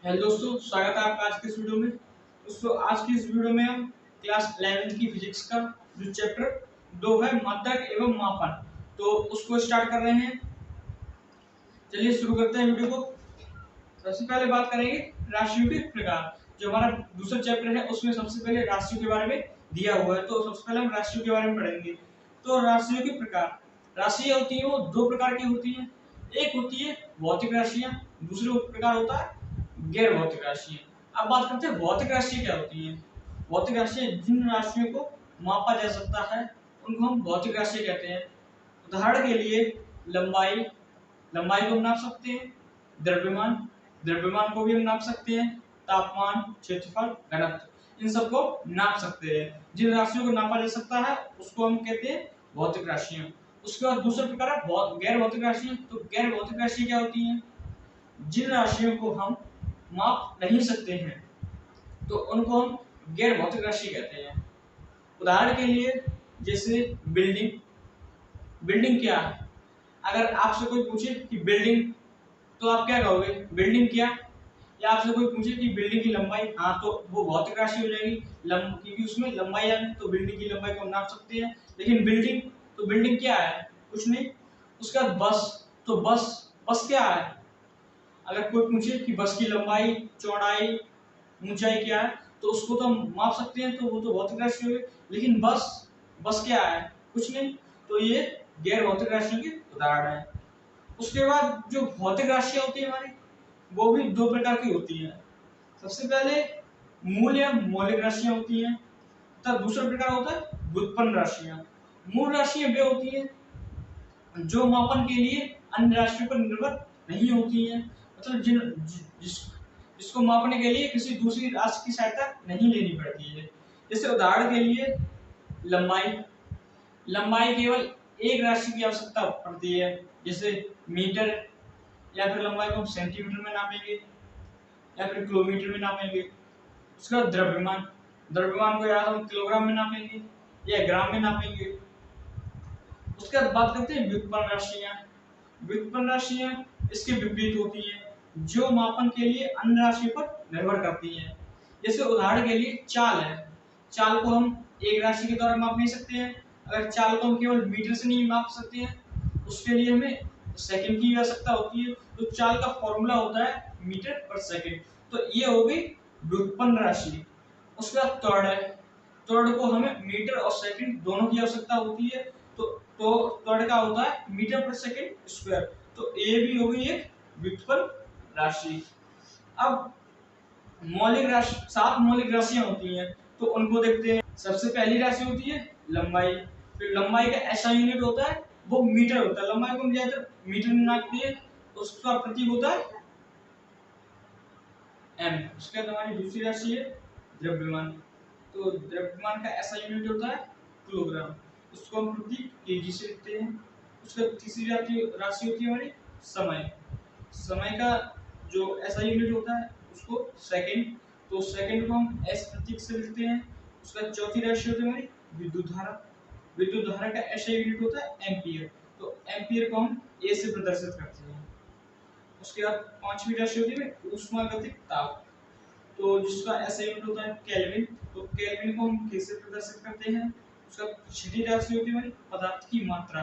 Hello दोस्तों, स्वागत है आपका आज के इस वीडियो में। दोस्तों, आज की इस वीडियो में हम क्लास 11 की फिजिक्स का जो चैप्टर 2 है मात्रक एवं मापन, तो उसको स्टार्ट कर रहे हैं। चलिए शुरू करते हैं वीडियो को। सबसे पहले बात करेंगे राशियों के प्रकार। जो हमारा दूसरा चैप्टर है उसमें सबसे पहले राशियों के बारे में दिया हुआ है, तो सबसे पहले हम राशियों के बारे में पढ़ेंगे। तो राशियों के प्रकार, राशियां होती है वो दो प्रकार की होती है। एक होती है भौतिक राशियां, दूसरा प्रकार होता है गैर भौतिक राशियां। अब बात करते हैं भौतिक राशियां क्या होती हैं। भौतिक राशियां जिन राशियों को मापा जा सकता है उनको हम भौतिक राशियां कहते हैं। उदाहरण के लिए लंबाई, लंबाई को हम नाप सकते हैं। द्रव्यमान, द्रव्यमान को भी हम नाप सकते हैं। तापमान, क्षेत्रफल, घनत्व, इन सबको नाप सकते हैं। जिन राशियों को नापा जा सकता है उसको हम कहते हैं भौतिक राशियां। उसके बाद दूसरा प्रकार है गैर भौतिक राशियां। तो गैर भौतिक राशियां क्या होती हैं? जिन राशियों को हम माप नहीं सकते हैं तो उनको हम गैर भौतिक राशि कहते हैं। उदाहरण के लिए जैसे बिल्डिंग, बिल्डिंग क्या है? अगर आपसे कोई पूछे कि बिल्डिंग, तो आप क्या कहोगे? बिल्डिंग क्या? या आपसे कोई पूछे कि बिल्डिंग की लंबाई, हाँ तो वो भौतिक राशि हो जाएगी। क्योंकि उसमें लंबाई आ गई, तो बिल्डिंग की लंबाई को हम नाप सकते हैं। लेकिन बिल्डिंग, तो बिल्डिंग क्या है? कुछ नहीं। उसके बाद बस, तो बस, बस क्या है? अगर कोई पूछे कि बस की लंबाई, चौड़ाई, ऊंचाई क्या है, तो उसको तो हम माप सकते हैं, तो वो तो भौतिक राशि हो गई। लेकिन बस, बस क्या है? कुछ नहीं। तो ये गैर भौतिक राशियों के उदाहरण है। उसके बाद जो भौतिक राशियां होती है हमारी, वो भी दो प्रकार की होती है। सबसे पहले मूल या मौलिक राशियां होती हैं, तथा दूसरा प्रकार होता है व्युत्पन्न राशियां। मूल राशियां वे होती हैं जो मापन के लिए अन्य राशियों पर निर्भर नहीं होती हैं। मतलब जिसको मापने के लिए किसी दूसरी राशि की सहायता नहीं लेनी पड़ती है। जैसे उदाहरण के लिए लंबाई, लंबाई केवल एक राशि की आवश्यकता पड़ती है, जैसे मीटर, या फिर लंबाई को हम सेंटीमीटर में नापेंगे या फिर किलोमीटर में नापेंगे। उसका द्रव्यमान, द्रव्यमान को या हम किलोग्राम में नापेंगे या ग्राम में नापेंगे। उसके बाद बात करते हैं व्युत्पन्न राशियां। व्युत्पन्न राशियां इसके विपरीत होती हैं, जो मापन के लिए अन्य राशियों पर निर्भर करती हैं। जैसे उदाहरण के लिए चाल है, चाल को हम एक राशि के द्वारा माप नहीं सकते हैं। अगर चाल को हम केवल मीटर से नहीं माप सकते हैं, उसके लिए हमें सेकंड की आवश्यकता होती है। तो चाल का फॉर्मूला होता है मीटर पर सेकंड। तो ये हो गई व्युत्पन्न राशि। उसके बाद त्वरण है, त्वरण को हमें मीटर और सेकंड दोनों की आवश्यकता होती है। तो त्वरण का होता है मीटर पर सेकंड स्क्वायर। तो ये भी हो गई एक व्युत्पन्न राशि। अब मौलिक राशि, 7 मौलिक राशियां होती हैं, तो उनको देखते हैं। सबसे पहली राशि होती है लंबाई। फिर लंबाई का ऐसा यूनिट होता है वो मीटर होता है। लंबाई को हम ज्यादातर मीटर में नापते हैं, उसका प्रतीक होता है एम। उसके बाद हमारी दूसरी राशि है द्रव्यमान। तो द्रव्यमान का ऐसा यूनिट होता है किलोग्राम, उसको हम प्रतीक केजी से लिखते हैं। उसके बाद तीसरी राशि होती है हमारी समय। समय का जो ऐसा यूनिट होता है उसको सेकंड, तो सेकंड को हम एस प्रतीक से लिखते हैं। उसके बाद चौथी राशि होती है हमारी विद्युत धारा। विद्युत धारा का ऐसा यूनिट होता है एम्पियर, तो एम्पियर को हम ए से प्रदर्शित करते हैं। उसके बाद पांचवी राशि होती है ऊष्मागतिक ताप, तो जिसका ऐसा यूनिट होता है केल्विन, तो केल्विन को हम कैसे प्रदर्शित करते हैं। उसका छठी राशि होती है हमारी पदार्थ की मात्रा,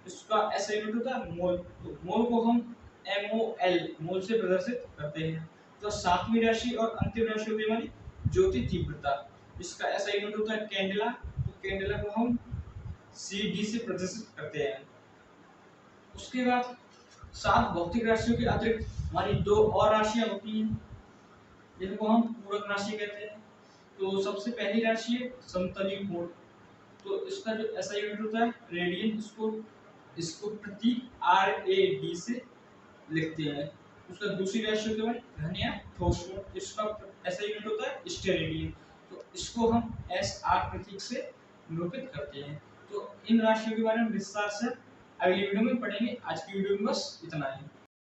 इसका ऐसा यूनिट होता है मोल, तो मोल को हम MOL, मोल से प्रदर्शित करते हैं। तो सातवीं राशि और अंतिम राशि होती है हमारी ज्योति तीव्रता, इसका ऐसा यूनिट होता है कैंडेला, तो कैंडेला को हम CD से प्रदर्शित करते हैं। उसके बाद 7 भौतिक राशियों के अतिरिक्त हमारी 2 और राशियां होती हैं जिनको हम पूरक राशि कहते हैं। तो सबसे पहली राशि है समतलीय कोण, तो इसका जो ऐसा यूनिट होता है रेडियन, इसको प्रतीक RAD से लिखते हैं। उसका दूसरी राशि होती है घन या ठोस कोण, इसका ऐसा यूनिट होता है स्टेरेडियन, तो इसको हम SR प्रतीक से निरूपित करते हैं। तो इन राशियों के बारे में विस्तार से अगली वीडियो में पढ़ेंगे। आज की वीडियो में बस इतना ही।